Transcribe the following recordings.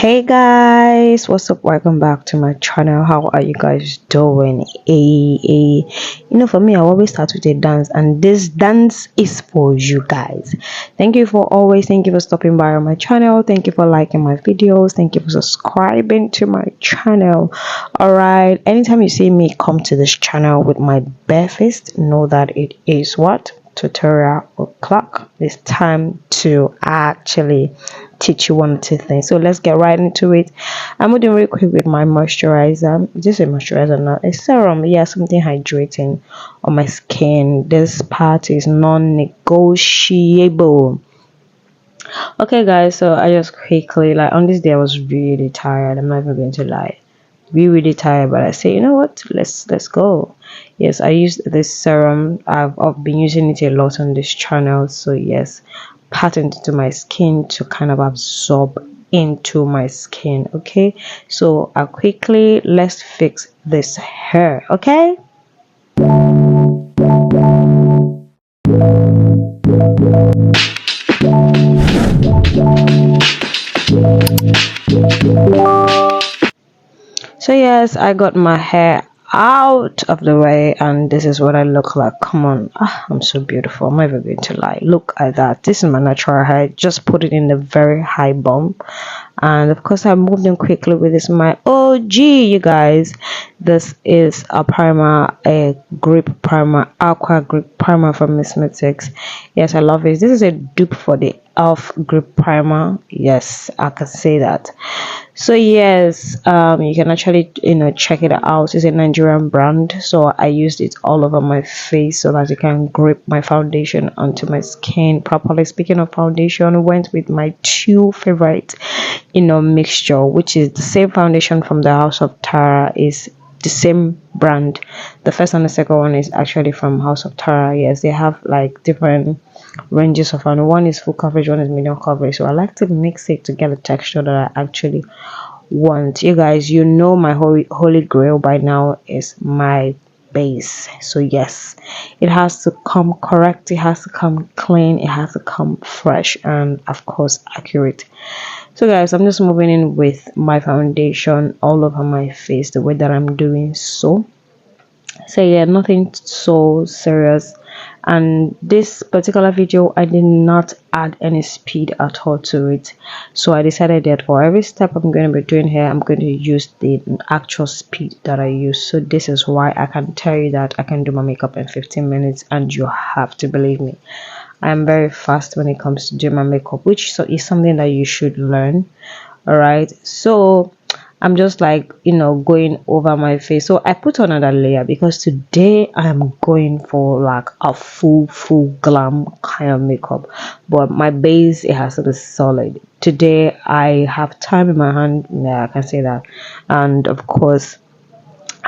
Hey guys, what's up? Welcome back to my channel. How are you guys doing? For me, I always start with a dance, and this dance is for you guys. Thank you for stopping by on my channel. Thank you for liking my videos. Thank you for subscribing to my channel. All right, anytime you see me come to this channel with my bare fist, know that it is what tutorial o'clock. It's time to actually teach you one or two things. So let's get right into it. I'm moving real quick with my moisturizer. Just a moisturizer, not a serum. Yeah, something hydrating on my skin. This part is non-negotiable. Okay guys, so I just quickly, like, on this day I was really tired. I'm not even going to lie, really tired, but I say, you know what, let's go. Yes, I used this serum. I've been using it a lot on this channel. So yes, patterned to my skin to kind of absorb into my skin. Okay, so I quickly, let's fix this hair. Okay, so yes, I got my hair out of the way, and this is what I look like. Come on, I'm so beautiful. I'm never going to lie. Look at that. This is my natural hair. Just put it in a very high bun, and of course I moved in quickly with this. My OG, you guys, this is a primer, a grip primer, aqua grip primer from Cosmetics. Yes, I love it. This is a dupe for the elf grip primer. Yes, I can say that. So yes, you can actually check it out. It's a Nigerian brand, so I used it all over my face so that it can grip my foundation onto my skin properly. Speaking of foundation, went with my two favorite mixture, which is the same foundation from the House of Tara. Is the same brand. The first and the second one is actually from House of Tara. Yes, they have like different ranges of foundation. One is full coverage, one is medium coverage, so I like to mix it to get a texture that I actually want. You guys, my holy grail by now is my base. So yes, it has to come correct, it has to come clean, it has to come fresh, and of course accurate. So guys, I'm just moving in with my foundation all over my face the way that I'm doing. So yeah, nothing so serious. And this particular video, I did not add any speed at all to it, so I decided that for every step I'm going to be doing here, I'm going to use the actual speed that I use. So this is why I can tell you that I can do my makeup in 15 minutes, and you have to believe me, I'm very fast when it comes to doing my makeup, which is something that you should learn. All right, so I'm just like going over my face. So I put on another layer because today I'm going for like a full glam kind of makeup, but my base, it has to be solid. Today I have time in my hand, yeah, I can say that. And of course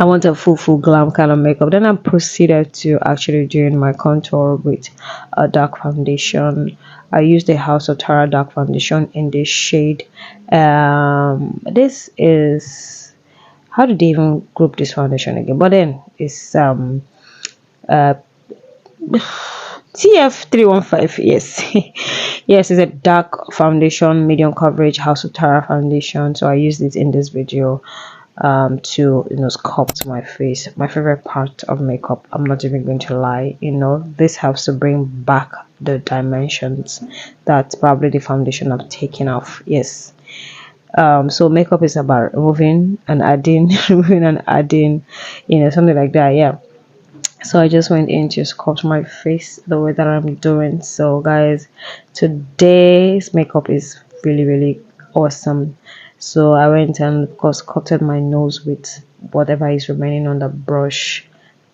I want a full glam kind of makeup. Then I proceeded to actually doing my contour with a dark foundation. I used the House of Tara dark foundation in this shade. This is, how did they even group this foundation again? But then it's TF315. Yes. Yes, it's a dark foundation, medium coverage House of Tara foundation. So I used it in this video to sculpt my face. My favorite part of makeup, I'm not even going to lie. This helps to bring back the dimensions that probably the foundation I've taken off. Yes. So makeup is about removing and adding removing and adding, something like that. Yeah, so I just went in to sculpt my face the way that I'm doing. So guys, today's makeup is really awesome. So I went and of course sculpted my nose with whatever is remaining on the brush.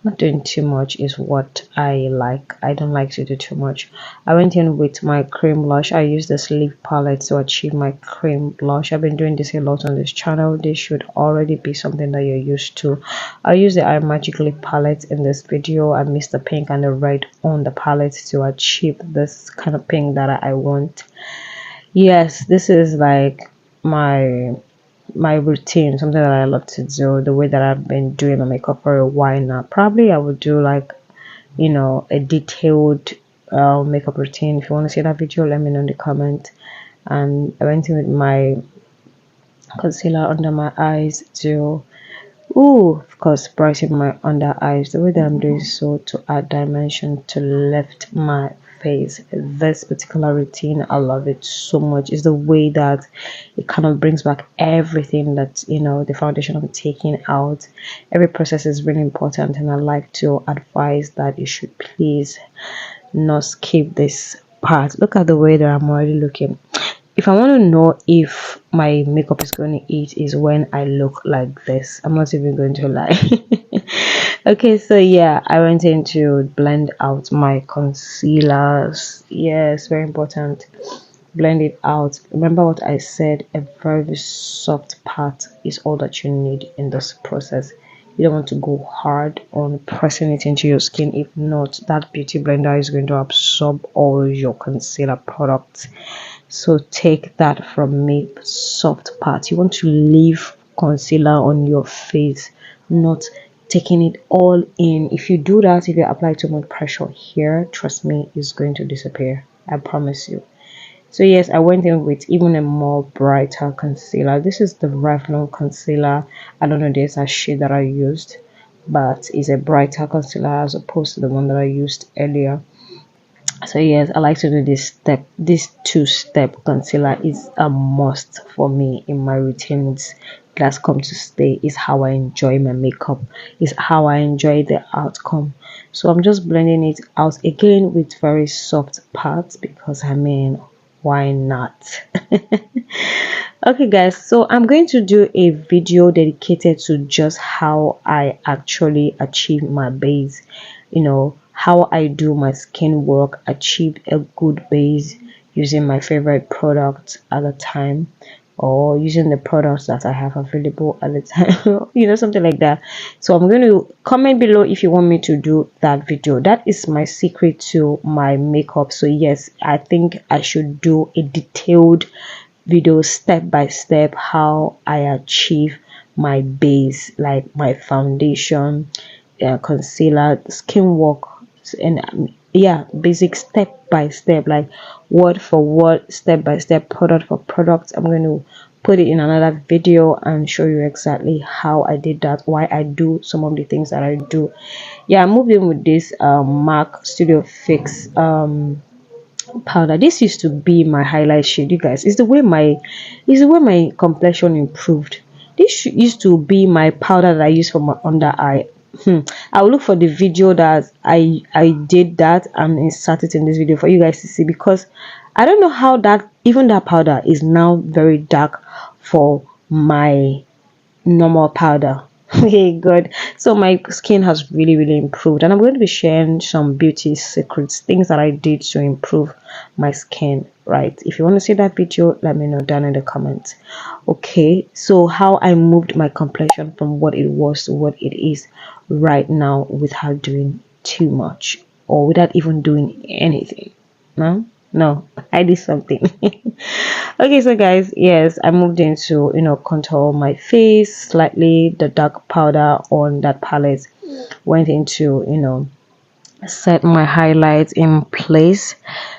Not doing too much is what I like. I don't like to do too much. I went in with my cream blush. I used the sleeve palette to achieve my cream blush. I've been doing this a lot on this channel. This should already be something that you're used to. I used the Eye Magic lip palette in this video. I mixed the pink and the red on the palette to achieve this kind of pink that I want. Yes, this is like my routine, something that I love to do, the way that I've been doing my makeup for a while now. Probably I would do like a detailed makeup routine. If you want to see that video, let me know in the comment. And I went in with my concealer under my eyes to, ooh, of course, brighten my under eyes. The way that I'm doing so to add dimension to lift my face. This particular routine, I love it so much. Is the way that it kind of brings back everything that, you know, the foundation I'm taking out. Every process is really important, and I like to advise that you should please not skip this part. Look at the way that I'm already looking. If I want to know if my makeup is going to eat, is when I look like this. I'm not even going to lie. Okay, so yeah, I went in to blend out my concealers. Yes, very important. Blend it out. Remember what I said, a very soft part is all that you need in this process. You don't want to go hard on pressing it into your skin. If not, that beauty blender is going to absorb all your concealer products. So take that from me, soft part. You want to leave concealer on your face, not taking it all in. If you do that, if you apply too much pressure here, trust me, it's going to disappear. I promise you. So yes, I went in with even a more brighter concealer. This is the Revlon concealer. I don't know the exact shade that I used, but it's a brighter concealer as opposed to the one that I used earlier. So yes, I like to do this two-step concealer is a must for me in my routines. That's come to stay. Is how I enjoy my makeup, is how I enjoy the outcome. So I'm just blending it out again with very soft parts, because I mean, why not? Okay guys, so I'm going to do a video dedicated to just how I actually achieve my base, you know, how I do my skin work, achieve a good base using my favorite product at the time, or using the products that I have available at the time, you know, something like that. So I'm going to comment below if you want me to do that video. That is my secret to my makeup. So yes, I think I should do a detailed video step by step how I achieve my base, like my foundation, concealer, skin work, and yeah, basic step by step, like word for word, step by step, product for product. I'm going to put it in another video and show you exactly how I did that, why I do some of the things that I do. Yeah, I moved in with this MAC Studio Fix powder. This used to be my highlight shade, you guys. It's the way my complexion improved. This used to be my powder that I use for my under eye. I'll look for the video that I did that and insert it in this video for you guys to see, because I don't know how that, even that powder is now very dark for my normal powder. Okay, good. So my skin has really improved, and I'm going to be sharing some beauty secrets, things that I did to improve my skin, right? If you want to see that video, let me know down in the comments. Okay, so how I moved my complexion from what it was to what it is right now without doing too much, or without even doing anything. No, I did something. Okay, so guys, yes, I moved into, you know, contour my face slightly, the dark powder on that palette, went into, you know, set my highlights in place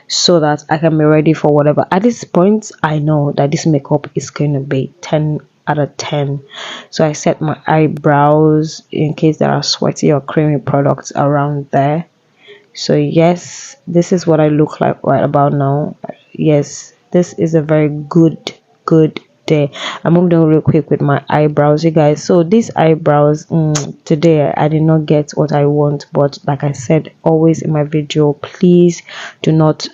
so that I can be ready for whatever. At this point, I know that this makeup is going to be 10 out of 10. So I set my eyebrows in case there are sweaty or creamy products around there. So yes, this is what I look like right about now. Yes, this is a very good day. I moved on real quick with my eyebrows, you guys. So these eyebrows, today I did not get what I want, but like I said always in my video, please do not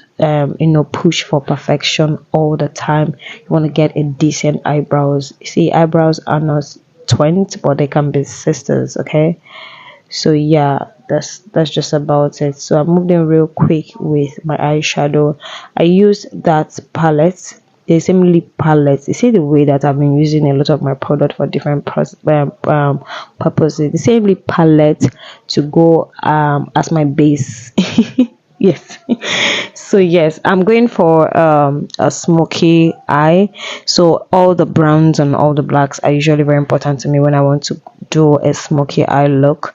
push for perfection all the time. You want to get a decent eyebrows. See, eyebrows are not twins, but they can be sisters. Okay, so yeah, that's just about it. So I moved in real quick with my eyeshadow. I used that palette, the similarly palette. You see the way that I've been using a lot of my product for different purposes. The same palette to go as my base. Yes. So yes, I'm going for a smoky eye. So all the browns and all the blacks are usually very important to me when I want to do a smoky eye look.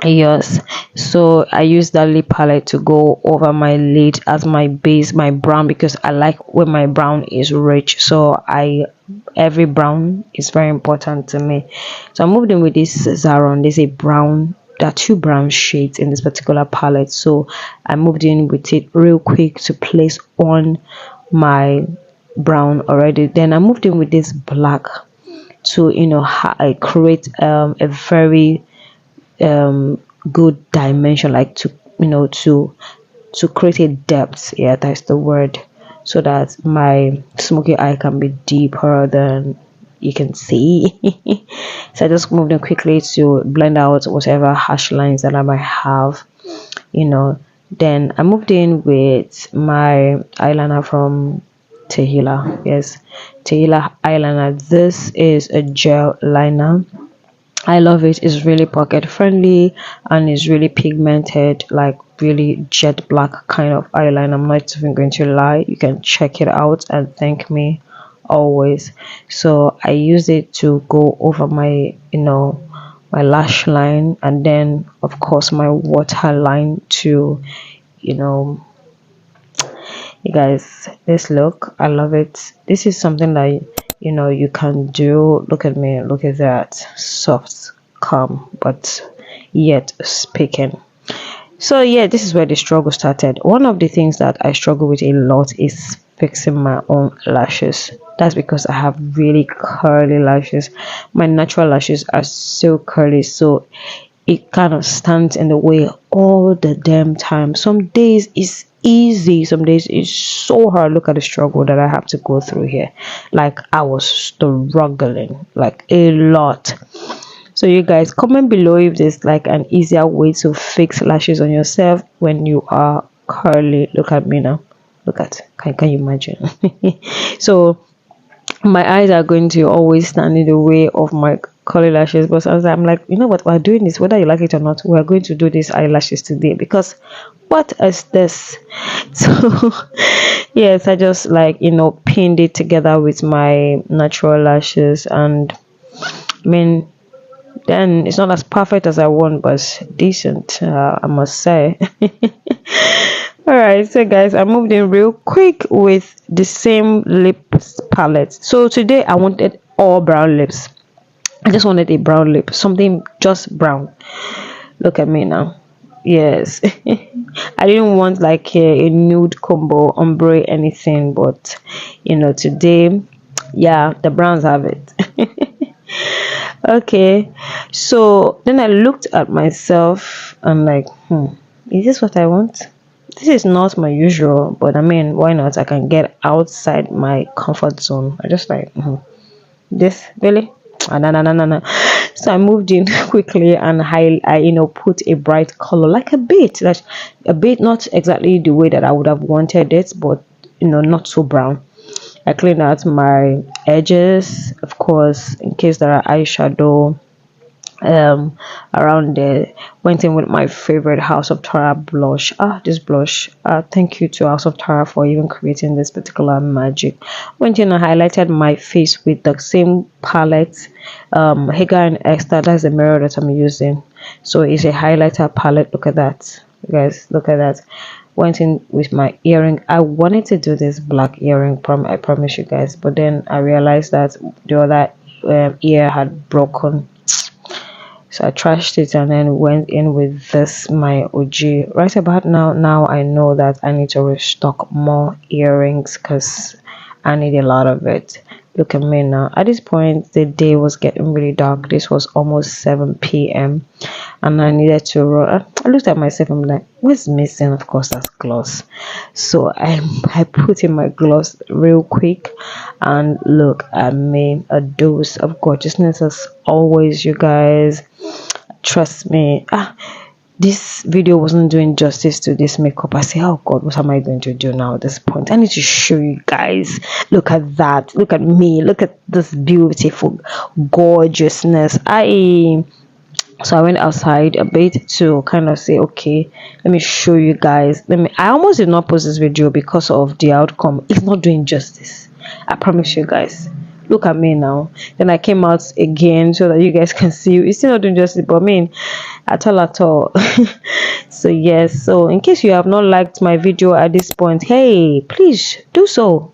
Yes, so I use that lip palette to go over my lid as my base, my brown, because I like when my brown is rich. So I every brown is very important to me. So I moved in with this Zaron. There's a brown, there are two brown shades in this particular palette, so I moved in with it real quick to place on my brown already. Then I moved in with this black to, you know, create a very good dimension, like to, you know, to create a depth, yeah, that's the word, so that my smoky eye can be deeper than you can see. So I just moved in quickly to blend out whatever harsh lines that I might have, you know. Then I moved in with my eyeliner from Tehila. Yes, Tehila eyeliner. This is a gel liner. I love it. It's really pocket friendly and it's really pigmented, like really jet black kind of eyeliner. I'm not even going to lie. You can check it out and thank me always. So I use it to go over my, you know, my lash line, and then of course my waterline to, you know, you guys, this look, I love it. This is something that, you know, you can do. Look at me, look at that, soft, calm, but yet speaking. So yeah, this is where the struggle started. One of the things that I struggle with a lot is fixing my own lashes. That's because I have really curly lashes. My natural lashes are so curly, so it kind of stands in the way all the damn time. Some days it's easy, some days it's so hard. Look at the struggle that I have to go through here. Like I was struggling like a lot. So you guys, comment below if there's like an easier way to fix lashes on yourself when you are curly. Look at me now. Look at, can you imagine? So my eyes are going to always stand in the way of my curly lashes, but as I'm like, you know what, we're doing this whether you like it or not. We're going to do these eyelashes today because what is this? So yes, I just like, you know, pinned it together with my natural lashes, and I mean, then it's not as perfect as I want, but it's decent, I must say. All right, so guys, I moved in real quick with the same lips palette. So today I wanted all brown lips. I just wanted a brown lip, something just brown. Look at me now. Yes. I didn't want like a nude combo, ombre, anything, but you know, today, yeah, the browns have it. Okay, so then I looked at myself and like, is this what I want? This is not my usual, but I mean, why not? I can get outside my comfort zone. I just like, this really. No, no, no, no, no. So I moved in quickly and I, you know, put a bright color, like a bit, like a bit, not exactly the way that I would have wanted it, but you know, not so brown. I cleaned out my edges, of course, in case there are eyeshadow around there. Went in with my favorite House of Tara blush. This blush, thank you to House of Tara for even creating this particular magic. Went in and highlighted my face with the same palette, Hagar and Esther. That's the mirror that I'm using, so it's a highlighter palette. Look at that, guys, look at that. Went in with my earring. I wanted to do this black earring, I promise you guys, but then I realized that the other ear had broken, so I trashed it and then went in with this, my OG. Right about now I know that I need to restock more earrings because I need a lot of it. Look at me now. At this point the day was getting really dark. This was almost 7 p.m. and I needed to run. I looked at myself, I'm like, what's missing? Of course, that's gloss. So I put in my gloss real quick, and look at me, a dose of gorgeousness as always, you guys. Trust me, this video wasn't doing justice to this makeup. I say, oh god, what am I going to do now at this point? I need to show you guys. Look at that, look at me, look at this beautiful gorgeousness. So I went outside a bit to kind of say, okay, let me show you guys. I almost did not post this video because of the outcome. It's not doing justice, I promise you guys. Look at me now. Then I came out again so that you guys can see. It's still not doing justice, but I mean, at all. So yes, so in case you have not liked my video at this point, hey, please do so.